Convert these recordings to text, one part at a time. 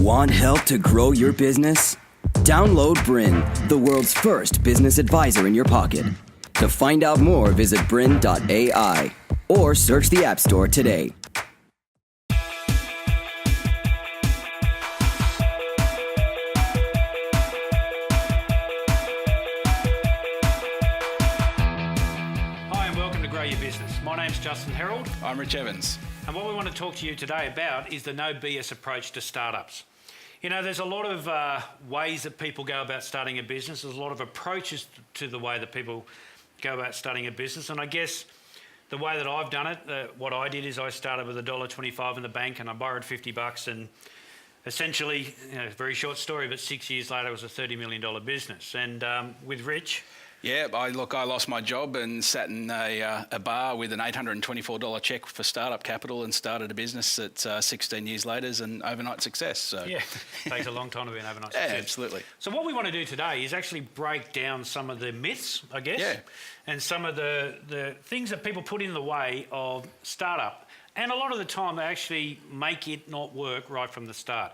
Want help to grow your business? Download BRiN, the world's first business advisor in your pocket. To find out more, visit BRiN.ai or search the App Store today. Hi and welcome to Grow Your Business. My name's Justin Herald. I'm Rich Evans. And what we want to talk to you today about is the no BS approach to startups. You know, there's a lot of ways that people go about starting a business. There's a lot of approaches to the way that people go about starting a business. And I guess the way that I've done it, what I did is I started with $1.25 in the bank and I borrowed $50 and essentially, very short story, but 6 years later it was a $30 million business. And with Rich... Yeah, I lost my job and sat in a bar with an $824 check for startup capital and started a business that's 16 years later is an overnight success. So. Yeah, takes a long time to be an overnight success. Yeah, absolutely. So what we want to do today is actually break down some of the myths, I guess, and some of the things that people put in the way of startup. And a lot of the time they actually make it not work right from the start.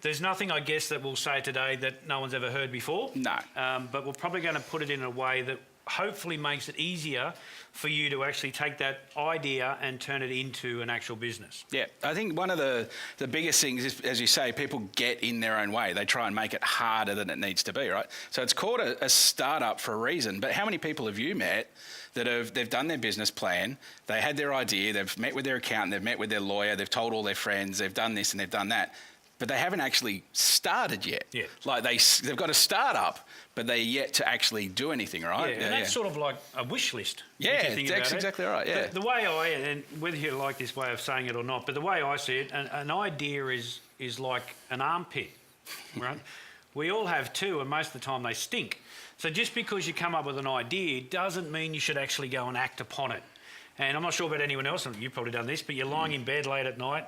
There's nothing, I guess, that we'll say today that no one's ever heard before. No. But we're probably going to put it in a way that hopefully makes it easier for you to actually take that idea and turn it into an actual business. Yeah, I think one of the biggest things is, as you say, people get in their own way. They try and make it harder than it needs to be, right? So it's called a startup for a reason. But how many people have you met that they've done their business plan, they had their idea, they've met with their accountant, they've met with their lawyer, they've told all their friends, they've done this and they've done that, but they haven't actually started yet. Yeah. Like they've got a startup, but they're yet to actually do anything, right? Yeah, and that's sort of like a wish list. Yeah, that's exactly right, yeah. The way and whether you like this way of saying it or not, but the way I see it, an idea is like an armpit, right? We all have two, and most of the time they stink. So just because you come up with an idea doesn't mean you should actually go and act upon it. And I'm not sure about anyone else, and you've probably done this, but you're lying in bed late at night,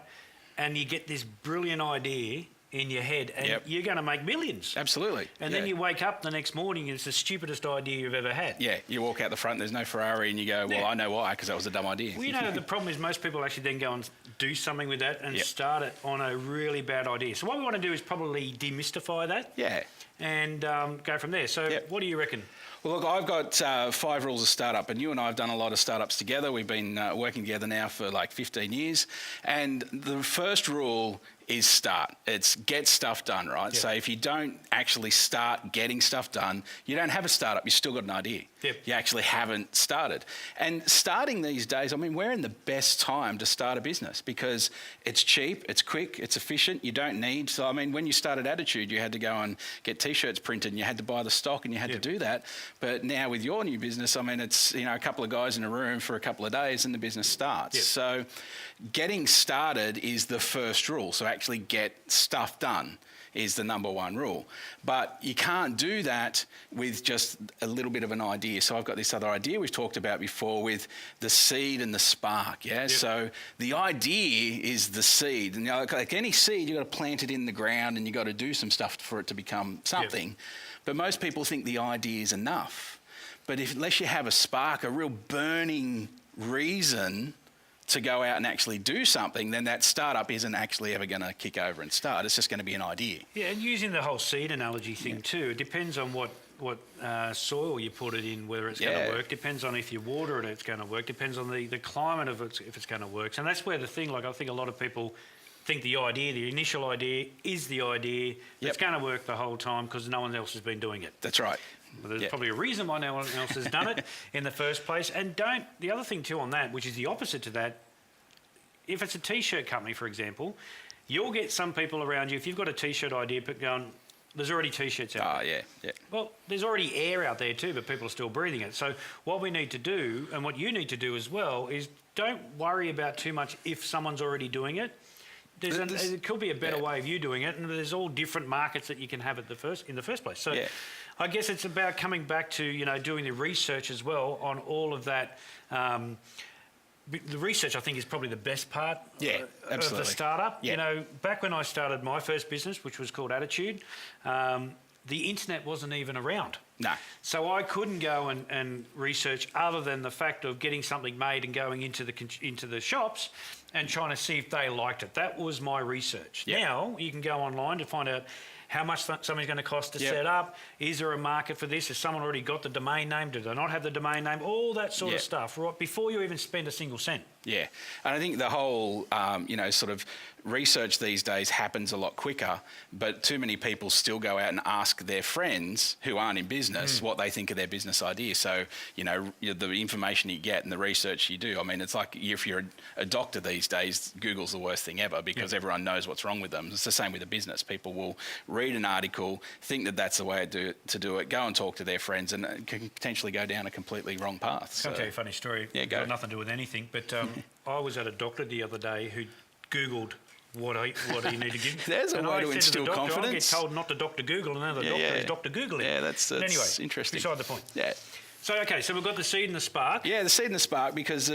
and you get this brilliant idea in your head and you're going to make millions. Absolutely. And then you wake up the next morning and it's the stupidest idea you've ever had. Yeah, you walk out the front, there's no Ferrari and you go, well, I know why, because that was a dumb idea. Well, the problem is most people actually then go and do something with that and start it on a really bad idea. So what we want to do is probably demystify that and go from there. So what do you reckon? Well, look, I've got 5 rules of startup, and you and I have done a lot of startups together. We've been working together now for like 15 years. And the first rule is start. It's get stuff done, right? Yep. So if you don't actually start getting stuff done, you don't have a startup, you've still got an idea. Yep. You actually haven't started. And starting these days, I mean, we're in the best time to start a business because it's cheap, it's quick, it's efficient, you don't need. So, I mean, when you started Attitude, you had to go and get T-shirts printed and you had to buy the stock and you had to do that. But now with your new business, I mean, it's, a couple of guys in a room for a couple of days and the business starts. Yep. So getting started is the first rule. So actually get stuff done is the number one rule. But you can't do that with just a little bit of an idea. So I've got this other idea we've talked about before with the seed and the spark, Yep. So the idea is the seed. And like any seed, you've got to plant it in the ground and you've got to do some stuff for it to become something. Yep. But most people think the idea is enough. But unless you have a spark, a real burning reason to go out and actually do something, then that startup isn't actually ever going to kick over and start. It's just going to be an idea. Yeah, and using the whole seed analogy thing too, it depends on what soil you put it in, whether it's going to work. Depends on if you water it, it's going to work. Depends on the climate of it, if it's going to work. And that's where the thing, like I think a lot of people think the initial idea is the idea. It's going to work the whole time because no one else has been doing it. That's right. Well, there's probably a reason why no one else has done it in the first place. And the other thing too on that, which is the opposite to that, if it's a T-shirt company, for example, you'll get some people around you, if you've got a T-shirt idea, but going, there's already T-shirts out there. Yeah. Well, there's already air out there too, but people are still breathing it. So what we need to do, and what you need to do as well, is don't worry about too much if someone's already doing it. It could be a better way of you doing it, and there's all different markets that you can have in the first place. So I guess it's about coming back to doing the research as well on all of that. The research, I think, is probably the best part of the startup. Yeah. Back when I started my first business, which was called Attitude, the internet wasn't even around. No. So I couldn't go and research other than the fact of getting something made and going into the shops and trying to see if they liked it. That was my research. Yep. Now you can go online to find out how much something's going to cost to set up. Is there a market for this? Has someone already got the domain name? Do they not have the domain name? All that sort of stuff, right, before you even spend a single cent. Yeah, and I think the whole, sort of research these days happens a lot quicker, but too many people still go out and ask their friends who aren't in business what they think of their business idea. So, the information you get and the research you do, I mean, it's like if you're a doctor these days, Google's the worst thing ever because everyone knows what's wrong with them. It's the same with a business. People will read an article, think that that's the way to do it, go and talk to their friends, and it can potentially go down a completely wrong path. I'll tell you a funny story. Yeah, go. Got nothing to do with anything, but I was at a doctor the other day who Googled what do you need to give. There's a way to instill confidence. I get told not to Doctor Google, and then the doctor is Dr. Googling. Yeah, that's anyway, interesting. Beside the point. Yeah. So we've got the seed and the spark. Yeah, the seed and the spark, because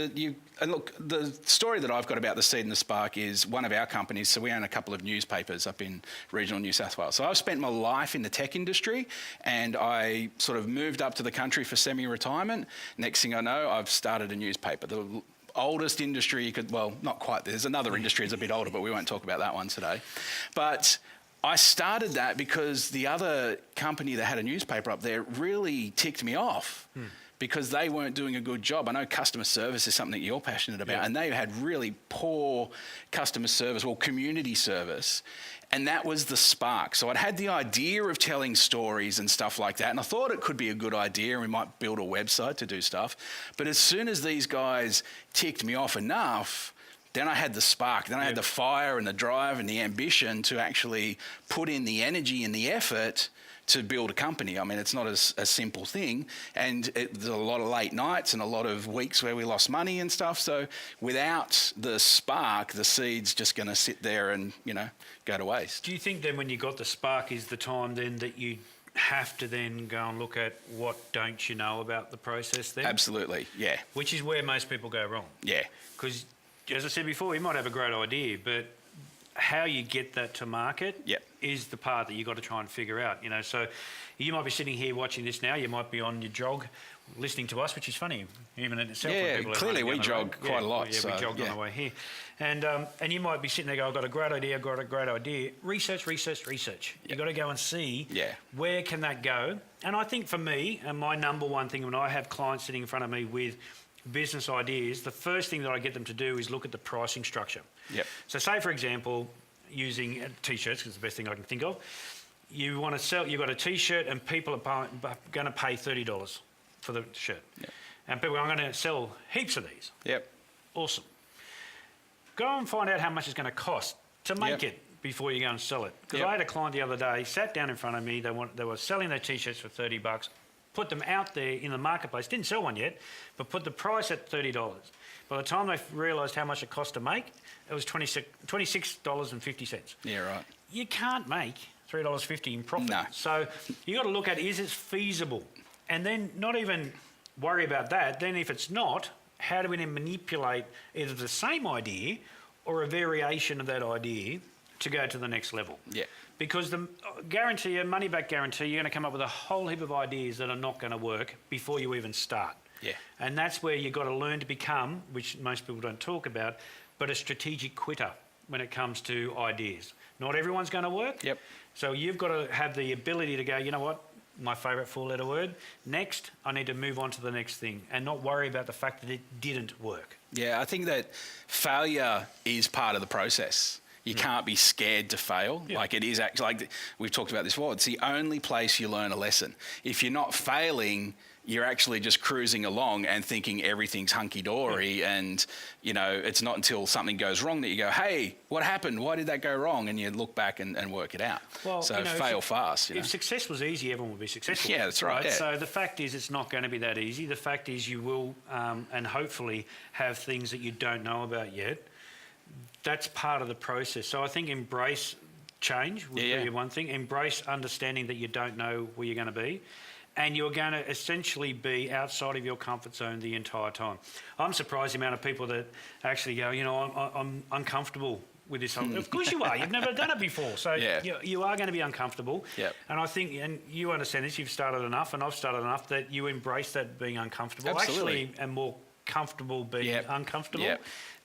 look, the story that I've got about the seed and the spark is one of our companies. So we own a couple of newspapers up in regional New South Wales. So I've spent my life in the tech industry, and I sort of moved up to the country for semi-retirement. Next thing I know, I've started a newspaper. The oldest industry you could, well, not quite. There's another industry that's a bit older, but we won't talk about that one today. But I started that because the other company that had a newspaper up there really ticked me off because they weren't doing a good job. I know customer service is something that you're passionate about, and they had really poor customer service, well, community service. And that was the spark. So I'd had the idea of telling stories and stuff like that, and I thought it could be a good idea, and we might build a website to do stuff. But as soon as these guys ticked me off enough, then I had the spark. Then I had the fire and the drive and the ambition to actually put in the energy and the effort to build a company. I mean, it's not a simple thing, and there's a lot of late nights and a lot of weeks where we lost money and stuff. So without the spark, the seed's just going to sit there and, go to waste. Do you think then when you got the spark is the time then that you have to then go and look at what don't you know about the process then? Absolutely, yeah. Which is where most people go wrong. Yeah. Because, as I said before, you might have a great idea, but how you get that to market is the part that you've got to try and figure out. So you might be sitting here watching this now. You might be on your jog listening to us, which is funny, even in itself. Yeah, clearly we jog quite a lot. Yeah, we jogged on the way here. And you might be sitting there going, I've got a great idea, Research. You've got to go and see where can that go. And I think for me, and my number one thing when I have clients sitting in front of me with business ideas, the first thing that I get them to do is look at the pricing structure. Yep. So say, for example, using T-shirts, because it's the best thing I can think of, you want to sell, you've got a T-shirt and people are going to pay $30 for the shirt. Yep. And people are going to sell heaps of these. Yep. Awesome. Go and find out how much it's going to cost to make it before you go and sell it. Because I had a client the other day, sat down in front of me, they were selling their T-shirts for $30, put them out there in the marketplace, didn't sell one yet, but put the price at $30. By the time they realised how much it cost to make, it was $26.50. Yeah, right. You can't make $3.50 in profit. No. So you got to look at, is it feasible? And then not even worry about that. Then if it's not, how do we then manipulate either the same idea or a variation of that idea to go to the next level? Yeah. Because the guarantee, a money-back guarantee, you're going to come up with a whole heap of ideas that are not going to work before you even start. Yeah. And that's where you've got to learn to become, which most people don't talk about, but a strategic quitter when it comes to ideas. Not everyone's going to work. Yep. So you've got to have the ability to go, you know what, my favourite four-letter word, next, I need to move on to the next thing and not worry about the fact that it didn't work. Yeah, I think that failure is part of the process. You can't be scared to fail. Yeah. Like it is actually, like we've talked about this before, it's the only place you learn a lesson. If you're not failing, you're actually just cruising along and thinking everything's hunky-dory and, it's not until something goes wrong that you go, hey, what happened? Why did that go wrong? And you look back and work it out. Well, so fail fast. If success was easy, everyone would be successful. Yeah, that's right. Yeah. So the fact is it's not going to be that easy. The fact is you will, and hopefully have things that you don't know about yet. That's part of the process. So I think embrace change would be one thing. Embrace understanding that you don't know where you're going to be. And you're going to essentially be outside of your comfort zone the entire time. I'm surprised the amount of people that actually go, I'm uncomfortable with this. Of course you are. You've never done it before. So you are going to be uncomfortable. Yep. And I think, and you understand this, you've started enough and I've started enough that you embrace that being uncomfortable. Absolutely. Actually, and more comfortable being uncomfortable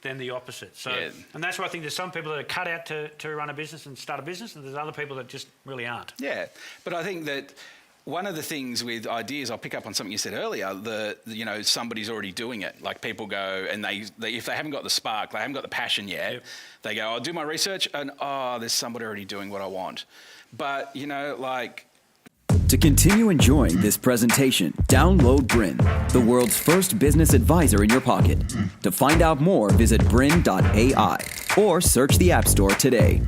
than the opposite. So, and that's why I think there's some people that are cut out to run a business and start a business, and there's other people that just really aren't. Yeah, but I think that one of the things with ideas, I'll pick up on something you said earlier, somebody's already doing it. Like people go and they if they haven't got the spark, they haven't got the passion yet, they go, I'll do my research and, there's somebody already doing what I want. But, To continue enjoying this presentation, download BRiN, the world's first business advisor in your pocket. To find out more, visit BRiN.ai or search the App Store today.